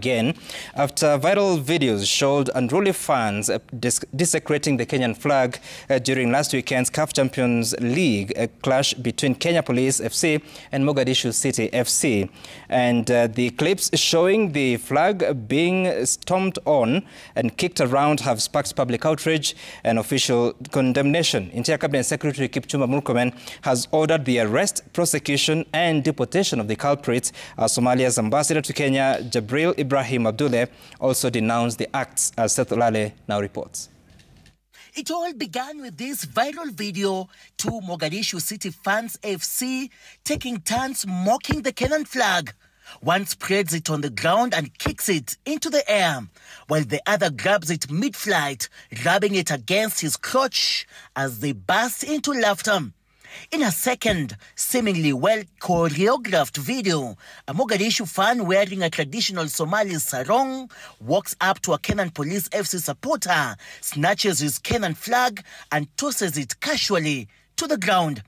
Again, after viral videos showed unruly fans desecrating the Kenyan flag during last weekend's CAF Champions League, a clash between Kenya Police FC and Mogadishu City FC. And the clips showing the flag being stomped on and kicked around have sparked public outrage and official condemnation. Interior Cabinet Secretary Kipchumba Murkomen has ordered the arrest, prosecution and deportation of the culprits. Somalia's ambassador to Kenya, Jabril Ibrahim Abdulle, also denounced the acts, as Seth Olale now reports. It all began with this viral video, two Mogadishu City fans FC taking turns mocking the Kenyan flag. One spreads it on the ground and kicks it into the air, while the other grabs it mid-flight, rubbing it against his crotch as they burst into laughter. In a second, seemingly well-choreographed video, a Mogadishu fan wearing a traditional Somali sarong walks up to a Kenyan Police FC supporter, snatches his Kenyan flag and tosses it casually to the ground.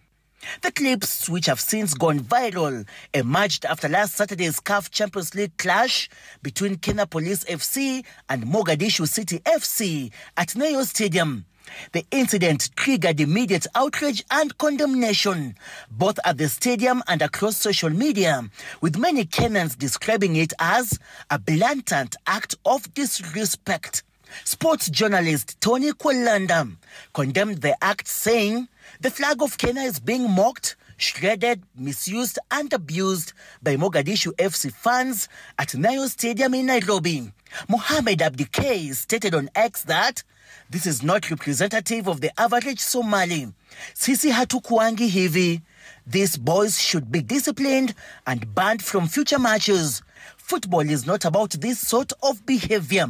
The clips, which have since gone viral, emerged after last Saturday's CAF Champions League clash between Kenya Police FC and Mogadishu City FC at Nairobi Stadium. The incident triggered immediate outrage and condemnation, both at the stadium and across social media, with many Kenyans describing it as a blatant act of disrespect. Sports journalist Tony Kwalanda condemned the act, saying the flag of Kenya is being mocked, shredded, misused and abused by Mogadishu FC fans at Nairobi Stadium in Nairobi. Mohamed Abdulle stated on X that this is not representative of the average Somali. Sisi hatukuangi hivi. These boys should be disciplined and banned from future matches. Football is not about this sort of behavior.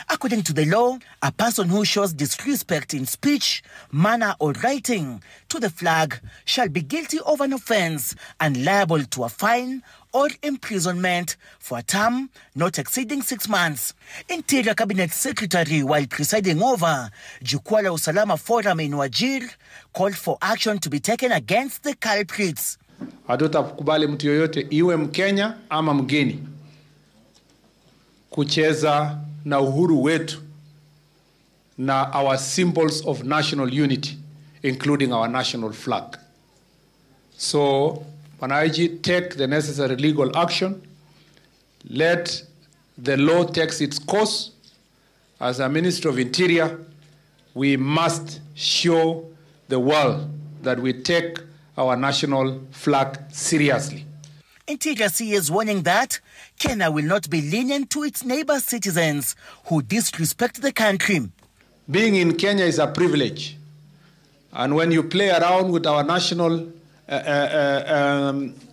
According to the law, a person who shows disrespect in speech, manner or writing to the flag shall be guilty of an offence and liable to a fine or imprisonment for a term not exceeding 6 months. Interior Cabinet Secretary, while presiding over Jukwaa la Usalama Forum in Wajir, called for action to be taken against the culprits. Hatutakubali mtu yoyote iwe Mkenya ama mgeni kucheza na uhuru wetu na our symbols of national unity, including our national flag. So, Panaiji, take the necessary legal action. Let the law take its course. As a Minister of Interior, we must show the world that we take our national flag seriously. Interior is warning that Kenya will not be lenient to its neighbor citizens who disrespect the country. Being in Kenya is a privilege. And when you play around with our national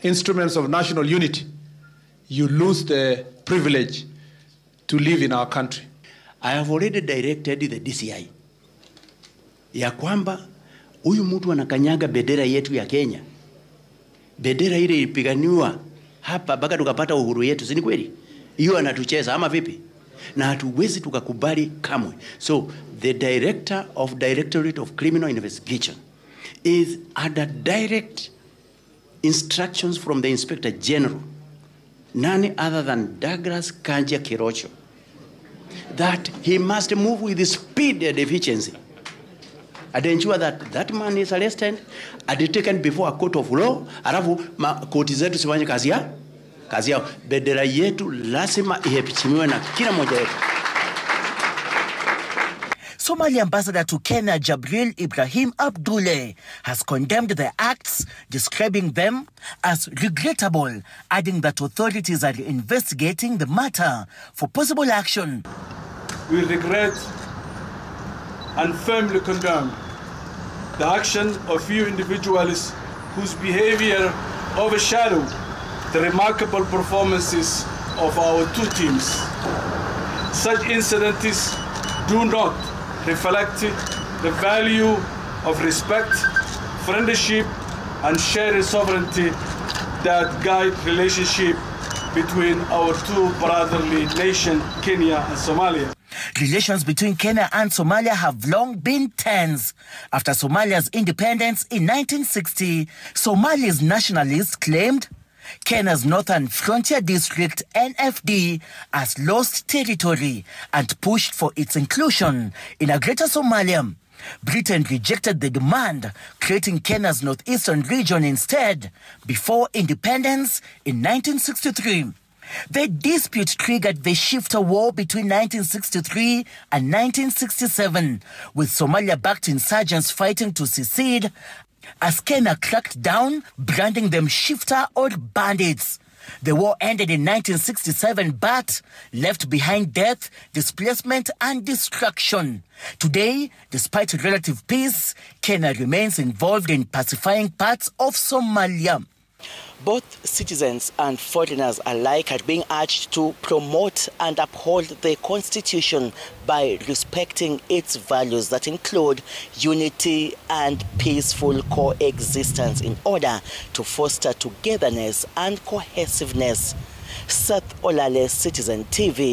instruments of national unity, you lose the privilege to live in our country. I have already directed the DCI ya kwamba huyu mtu anakanyaga bendera yetu ya Kenya. Bendera ile ilipiganiwa hapa mpaka tukapata uhuru yetu, si ni kweli? Hiyo anatucheza ama vipi? Na hatuwezi tukakubali kamwe. So the director of Directorate of Criminal Investigation is under direct instructions from the Inspector General, none other than Douglas Kanja Kirocho, that he must move with speed and efficiency and ensure that that man is arrested and taken before a court of law. Alafu koti zetu sifanye kazi yao. Bendera yetu lazima iheshimiwe na kila mmoja wetu. Somali ambassador to Kenya, Jabril Ibrahim Abdulle, has condemned the acts, describing them as regrettable, adding that authorities are investigating the matter for possible action. We regret and firmly condemn the action of few individuals whose behavior overshadowed the remarkable performances of our two teams. Such incidents do not reflect the value of respect, friendship, and shared sovereignty that guide relationship between our two brotherly nations, Kenya and Somalia. Relations between Kenya and Somalia have long been tense. After Somalia's independence in 1960, Somalia's nationalists claimed Kenya's Northern Frontier District, NFD, has lost territory and pushed for its inclusion in a greater Somalia. Britain rejected the demand, creating Kenya's northeastern region instead, before independence in 1963. The dispute triggered the shifter war between 1963 and 1967, with Somalia-backed insurgents fighting to secede, as Kenya cracked down, branding them shifter or bandits. The war ended in 1967 but left behind death, displacement and destruction. Today, despite relative peace, Kenya remains involved in pacifying parts of Somalia. Both citizens and foreigners alike are being urged to promote and uphold the Constitution by respecting its values that include unity and peaceful coexistence in order to foster togetherness and cohesiveness. Seth Olale, Citizen TV.